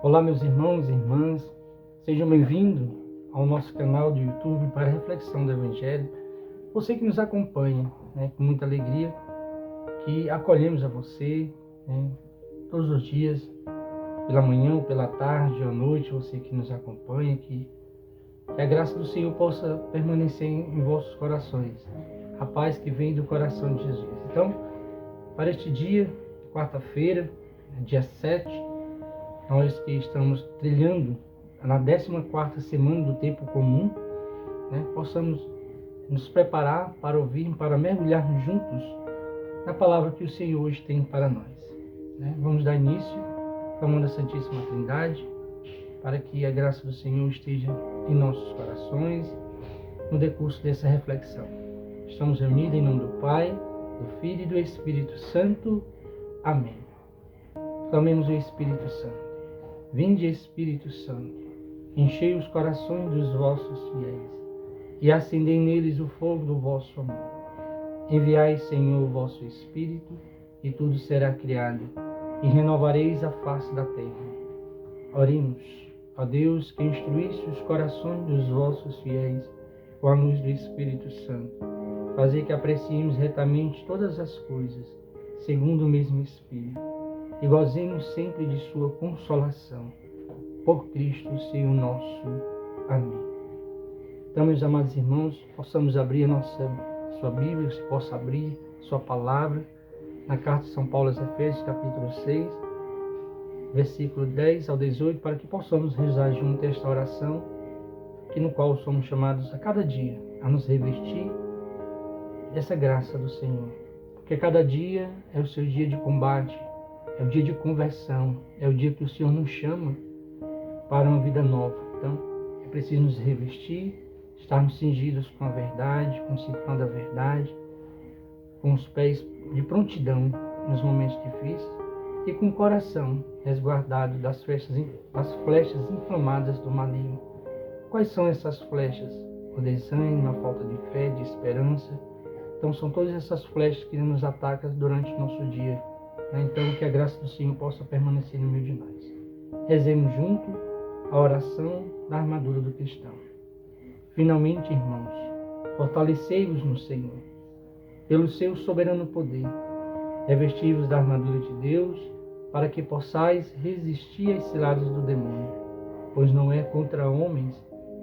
Olá, meus irmãos e irmãs, sejam bem-vindos ao nosso canal do YouTube para a reflexão do Evangelho. Você que nos acompanha, com muita alegria, que acolhemos a você, todos os dias, pela manhã ou pela tarde ou à noite, você que nos acompanha, que a graça do Senhor possa permanecer em vossos corações, a paz que vem do coração de Jesus. Então, para este dia, quarta-feira, dia 7, nós que estamos trilhando na 14ª semana do tempo comum, possamos nos preparar para ouvir, para mergulharmos juntos na palavra que o Senhor hoje tem para nós. Vamos dar início clamando a Santíssima Trindade, para que a graça do Senhor esteja em nossos corações no decurso dessa reflexão. Estamos reunidos em nome do Pai, do Filho e do Espírito Santo. Amém. Clamemos o Espírito Santo. Vinde, Espírito Santo, enchei os corações dos vossos fiéis e acendei neles o fogo do vosso amor. Enviai, Senhor, o vosso Espírito, e tudo será criado, e renovareis a face da terra. Oremos, ó Deus, que instruísse os corações dos vossos fiéis com a luz do Espírito Santo. Fazei que apreciemos retamente todas as coisas, segundo o mesmo Espírito, e gozemos sempre de sua consolação. Por Cristo, Senhor nosso. Amém. Então, meus amados irmãos, possamos abrir a sua Bíblia, se possa abrir sua palavra, na carta de São Paulo aos Efésios, capítulo 6, versículo 10 ao 18, para que possamos rezar junto esta oração, no qual somos chamados a cada dia a nos revestir dessa graça do Senhor. Porque cada dia é o seu dia de combate, é o dia de conversão, é o dia que o Senhor nos chama para uma vida nova. Então, é preciso nos revestir, estarmos cingidos com a verdade, com o cinturão da verdade, com os pés de prontidão nos momentos difíceis e com o coração resguardado das flechas inflamadas do maligno. Quais são essas flechas? O desânimo, a falta de fé, de esperança. Então, são todas essas flechas que nos atacam durante o nosso dia. Então, que a graça do Senhor possa permanecer no meio de nós. Rezemos junto a oração da armadura do cristão. Finalmente, irmãos, fortalecei-vos no Senhor, pelo seu soberano poder. Revesti-vos da armadura de Deus, para que possais resistir às ciladas do demônio. Pois não é contra homens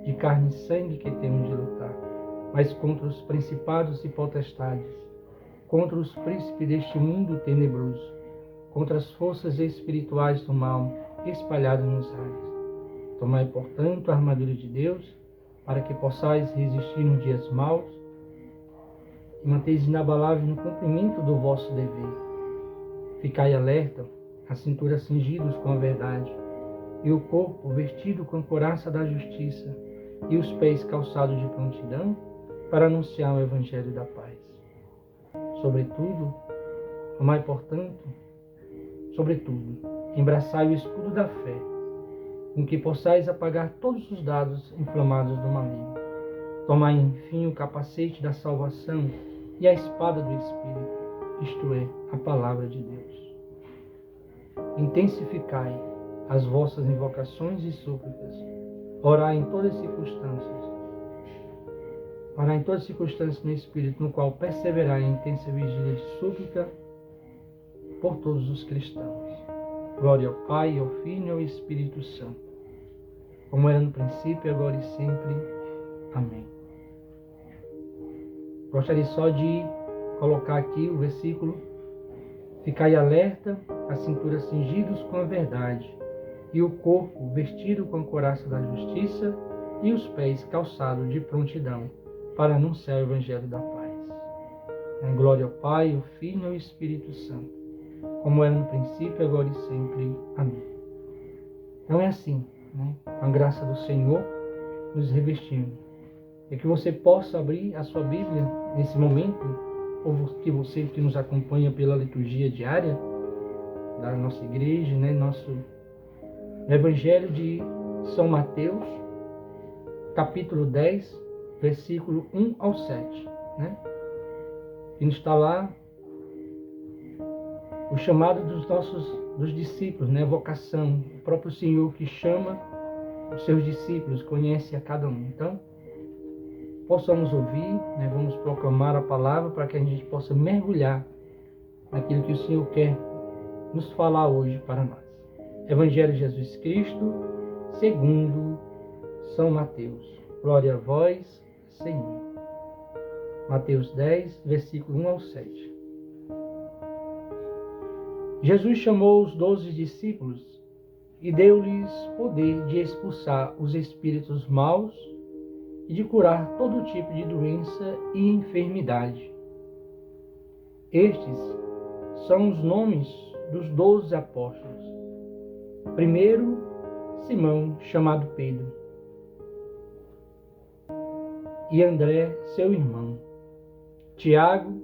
de carne e sangue que temos de lutar, mas contra os principados e potestades, contra os príncipes deste mundo tenebroso, contra as forças espirituais do mal espalhadas nos ares. Tomai, portanto, a armadura de Deus, para que possais resistir nos dias maus e manteis inabaláveis no cumprimento do vosso dever. Ficai alerta, a cintura cingidos com a verdade, e o corpo vestido com a couraça da justiça, e os pés calçados de prontidão, para anunciar o Evangelho da paz. Sobretudo, embraçai o escudo da fé, com que possais apagar todos os dardos inflamados do maligno. Tomai, enfim, o capacete da salvação e a espada do Espírito, isto é, a palavra de Deus. Intensificai as vossas invocações e súplicas. Orai em todas as circunstâncias no Espírito, no qual perseverai em intensa vigília de súplica por todos os cristãos. Glória ao Pai, ao Filho e ao Espírito Santo, como era no princípio, agora e sempre. Amém. Gostaria só de colocar aqui o versículo: ficai alerta, a cintura cingidos com a verdade, e o corpo vestido com a couraça da justiça, e os pés calçados de prontidão, para anunciar o Evangelho da paz. Glória ao Pai, ao Filho e ao Espírito Santo, como era no princípio, agora e sempre. Amém. Então é assim, com a graça do Senhor, nos revestimos. É que você possa abrir a sua Bíblia nesse momento, ou que você que nos acompanha pela liturgia diária da nossa igreja, nosso Evangelho de São Mateus, capítulo 10, versículo 1 ao 7. E está lá o chamado dos nossos dos discípulos, né? Vocação, o próprio Senhor que chama os seus discípulos, conhece a cada um. Então, possamos ouvir, né? Vamos proclamar a palavra para que a gente possa mergulhar naquilo que o Senhor quer nos falar hoje para nós. Evangelho de Jesus Cristo, segundo São Mateus. Glória a vós, Senhor. Mateus 10, versículo 1 ao 7. Jesus chamou os 12 discípulos e deu-lhes poder de expulsar os espíritos maus e de curar todo tipo de doença e enfermidade. Estes são os nomes dos 12 apóstolos. Primeiro, Simão, chamado Pedro, e André, seu irmão, Tiago,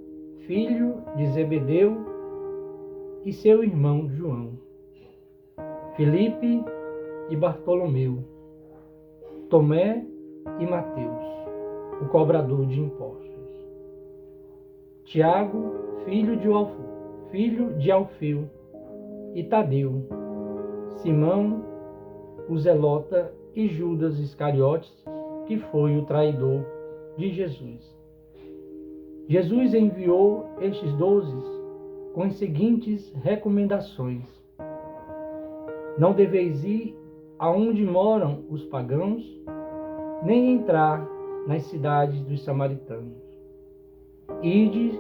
filho de Zebedeu, e seu irmão João, Filipe e Bartolomeu, Tomé e Mateus, o cobrador de impostos, Tiago, filho de Alfeu, e Tadeu, Simão, o zelota, e Judas Iscariotes, que foi o traidor de Jesus. Jesus enviou estes 12 com as seguintes recomendações: não deveis ir aonde moram os pagãos, nem entrar nas cidades dos samaritanos. Ide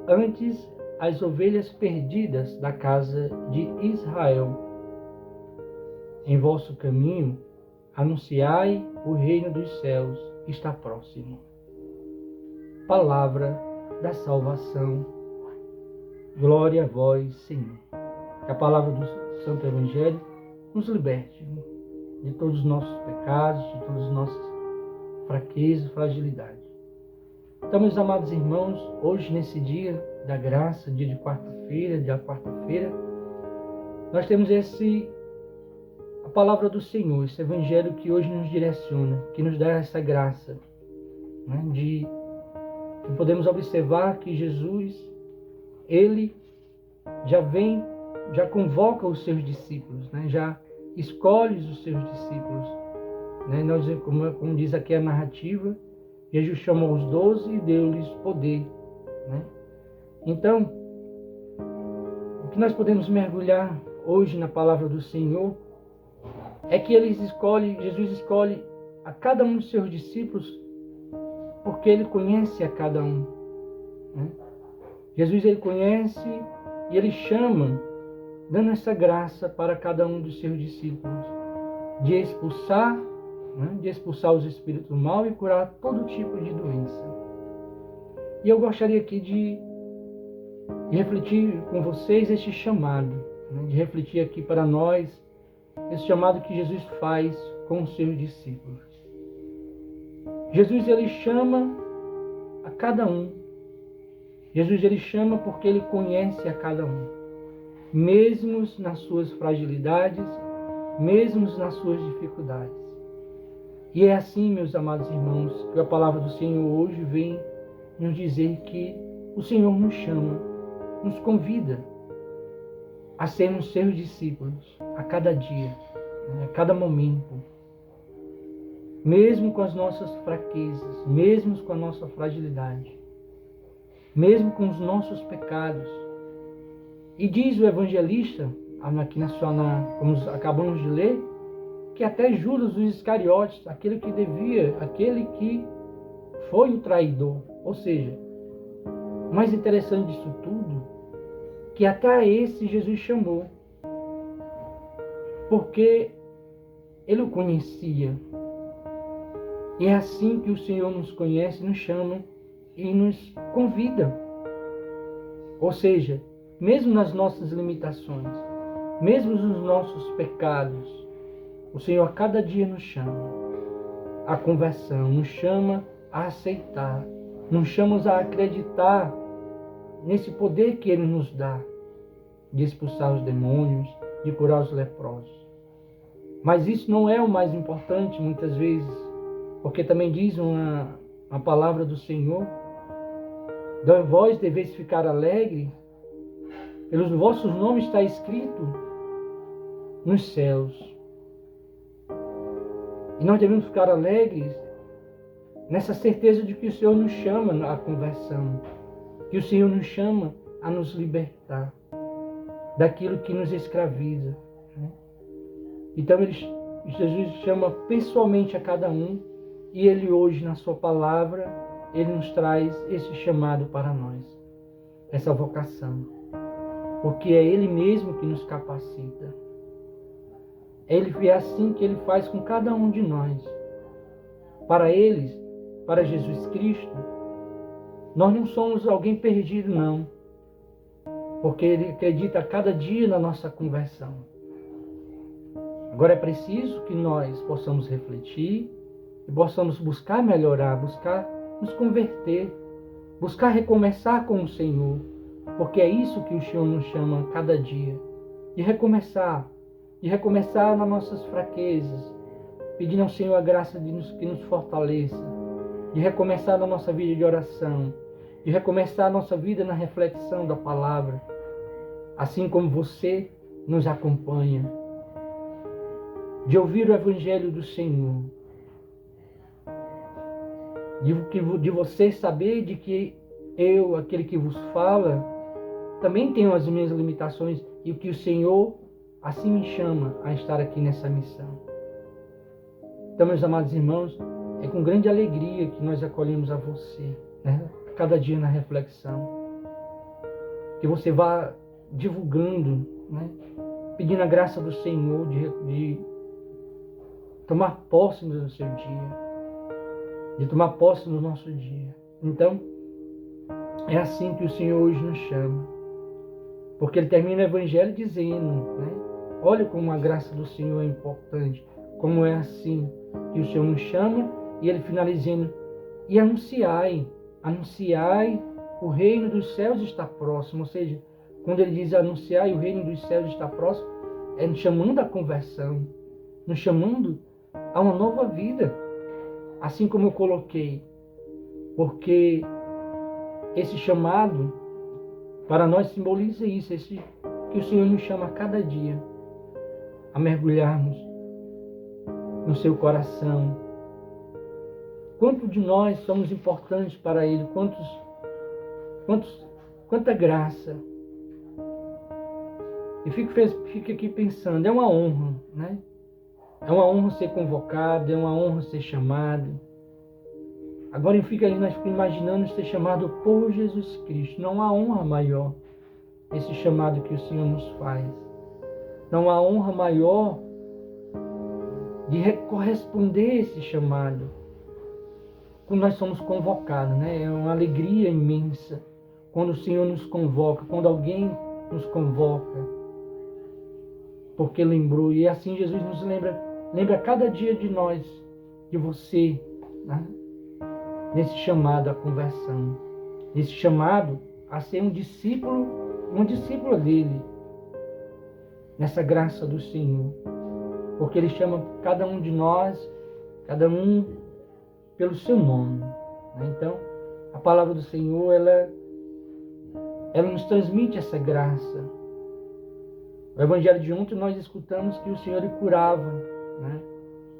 antes as ovelhas perdidas da casa de Israel. Em vosso caminho, anunciai o reino dos céus está próximo. Palavra da salvação. Glória a vós, Senhor. Que a palavra do Santo Evangelho nos liberte de todos os nossos pecados, de todas as nossas fraquezas e fragilidades. Então, meus amados irmãos, hoje nesse dia da graça, dia de quarta-feira, nós temos a palavra do Senhor, esse Evangelho que hoje nos direciona, que nos dá essa graça, né, que podemos observar que Jesus, Ele já convoca os seus discípulos, né? Já escolhe os seus discípulos. Né? Como diz aqui a narrativa, Jesus chamou os 12 e deu-lhes poder. Né? Então, o que nós podemos mergulhar hoje na palavra do Senhor é que Jesus escolhe a cada um dos seus discípulos porque Ele conhece a cada um. Né? Jesus, Ele conhece e Ele chama, dando essa graça para cada um dos seus discípulos, de expulsar os espíritos maus e curar todo tipo de doença. E eu gostaria aqui de refletir com vocês este chamado, né? De refletir aqui para nós, esse chamado que Jesus faz com os seus discípulos. Jesus, Ele chama a cada um. Jesus, Ele chama porque Ele conhece a cada um, mesmo nas suas fragilidades, mesmo nas suas dificuldades. E é assim, meus amados irmãos, que a palavra do Senhor hoje vem nos dizer que o Senhor nos chama, nos convida a sermos seus discípulos a cada dia, a cada momento, mesmo com as nossas fraquezas, mesmo com a nossa fragilidade, mesmo com os nossos pecados. E diz o evangelista, aqui como acabamos de ler, que até Judas os Iscariotes, aquele que foi o traidor. Ou seja, o mais interessante disso tudo, que até esse Jesus chamou, porque Ele o conhecia. E é assim que o Senhor nos conhece, nos chama e nos convida. Ou seja, mesmo nas nossas limitações, mesmo nos nossos pecados, o Senhor a cada dia nos chama à conversão, nos chama a aceitar, nos chama a acreditar nesse poder que Ele nos dá de expulsar os demônios, de curar os leprosos. Mas isso não é o mais importante muitas vezes, porque também diz uma palavra do Senhor: vós deveis ficar alegre pelos vossos nomes está escrito nos céus. E nós devemos ficar alegres nessa certeza de que o Senhor nos chama à conversão, que o Senhor nos chama a nos libertar daquilo que nos escraviza. Então Jesus chama pessoalmente a cada um, e Ele hoje, na sua palavra, Ele nos traz esse chamado para nós, essa vocação, porque é Ele mesmo que nos capacita. É assim que Ele faz com cada um de nós. Para eles, para Jesus Cristo, nós não somos alguém perdido, não, porque Ele acredita a cada dia na nossa conversão. Agora é preciso que nós possamos refletir e possamos buscar melhorar, buscar nos converter, buscar recomeçar com o Senhor, porque é isso que o Senhor nos chama a cada dia, de recomeçar nas nossas fraquezas, pedindo ao Senhor a graça que nos fortaleça, de recomeçar na nossa vida de oração, de recomeçar a nossa vida na reflexão da palavra, assim como você nos acompanha, de ouvir o Evangelho do Senhor, de você saber de que eu, aquele que vos fala, também tenho as minhas limitações e que o Senhor assim me chama a estar aqui nessa missão. Então, meus amados irmãos, é com grande alegria que nós acolhemos a você, a cada dia na reflexão. Que você vá divulgando, pedindo a graça do Senhor de tomar posse do seu dia, de tomar posse do nosso dia. Então, é assim que o Senhor hoje nos chama. Porque Ele termina o Evangelho dizendo, olha como a graça do Senhor é importante, como é assim que o Senhor nos chama, e Ele finalizando, e anunciai, o reino dos céus está próximo. Ou seja, quando Ele diz anunciai, o reino dos céus está próximo, é nos chamando à conversão, nos chamando a uma nova vida, assim como eu coloquei, porque esse chamado para nós simboliza isso, que o Senhor nos chama a cada dia a mergulharmos no seu coração. Quanto de nós somos importantes para Ele, quanta graça. E fico aqui pensando, é uma honra, É uma honra ser convocado, é uma honra ser chamado. Agora nós ficamos imaginando ser chamado por Jesus Cristo. Não há honra maior esse chamado que o Senhor nos faz. Não há honra maior de corresponder a esse chamado. Quando nós somos convocados, É uma alegria imensa quando o Senhor nos convoca, quando alguém nos convoca, porque lembrou. E assim Jesus nos lembra cada dia de nós, de você, nesse chamado à conversão, nesse chamado a ser um discípulo, uma discípula dele, nessa graça do Senhor, porque Ele chama cada um de nós, cada um pelo seu nome. Então, a palavra do Senhor, ela nos transmite essa graça. O Evangelho de ontem nós escutamos que o Senhor Ele curava,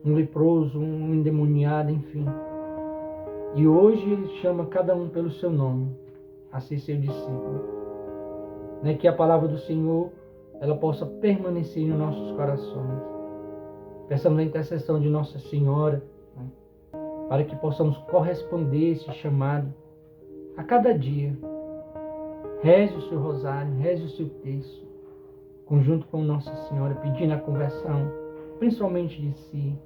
um leproso, um endemoniado, enfim. E hoje Ele chama cada um pelo seu nome, a ser seu discípulo. Que a palavra do Senhor ela possa permanecer nos nossos corações. Peçamos a intercessão de Nossa Senhora, para que possamos corresponder a esse chamado a cada dia. Reze o seu rosário, reze o seu texto, conjunto com Nossa Senhora, pedindo a conversão, principalmente de si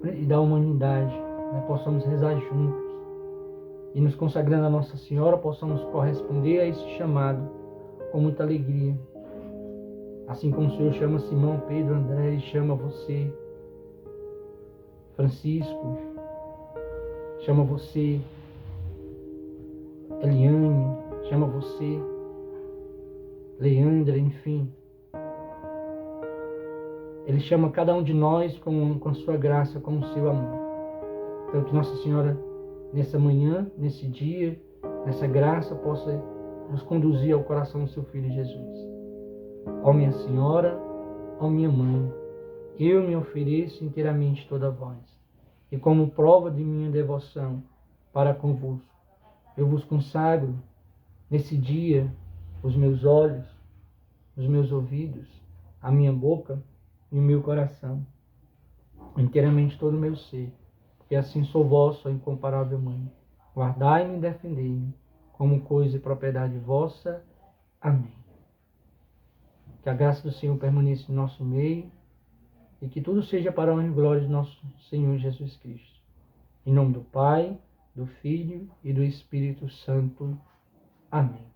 e da humanidade, possamos rezar juntos e nos consagrando a Nossa Senhora, possamos corresponder a esse chamado com muita alegria. Assim como o Senhor chama Simão, Pedro, André, Ele chama você, Francisco, chama você, Eliane, chama você, Leandra, enfim. Ele chama cada um de nós com a sua graça, com o seu amor. Então que Nossa Senhora, nessa manhã, nesse dia, nessa graça, possa nos conduzir ao coração do seu Filho Jesus. Ó minha Senhora, ó minha Mãe, eu me ofereço inteiramente toda a vós, e como prova de minha devoção para convosco, eu vos consagro nesse dia os meus olhos, os meus ouvidos, a minha boca e o meu coração, inteiramente todo o meu ser, porque assim sou vosso, ó incomparável Mãe. Guardai-me e defendei-me, como coisa e propriedade vossa. Amém. Que a graça do Senhor permaneça em nosso meio e que tudo seja para a honra e glória de nosso Senhor Jesus Cristo. Em nome do Pai, do Filho e do Espírito Santo. Amém.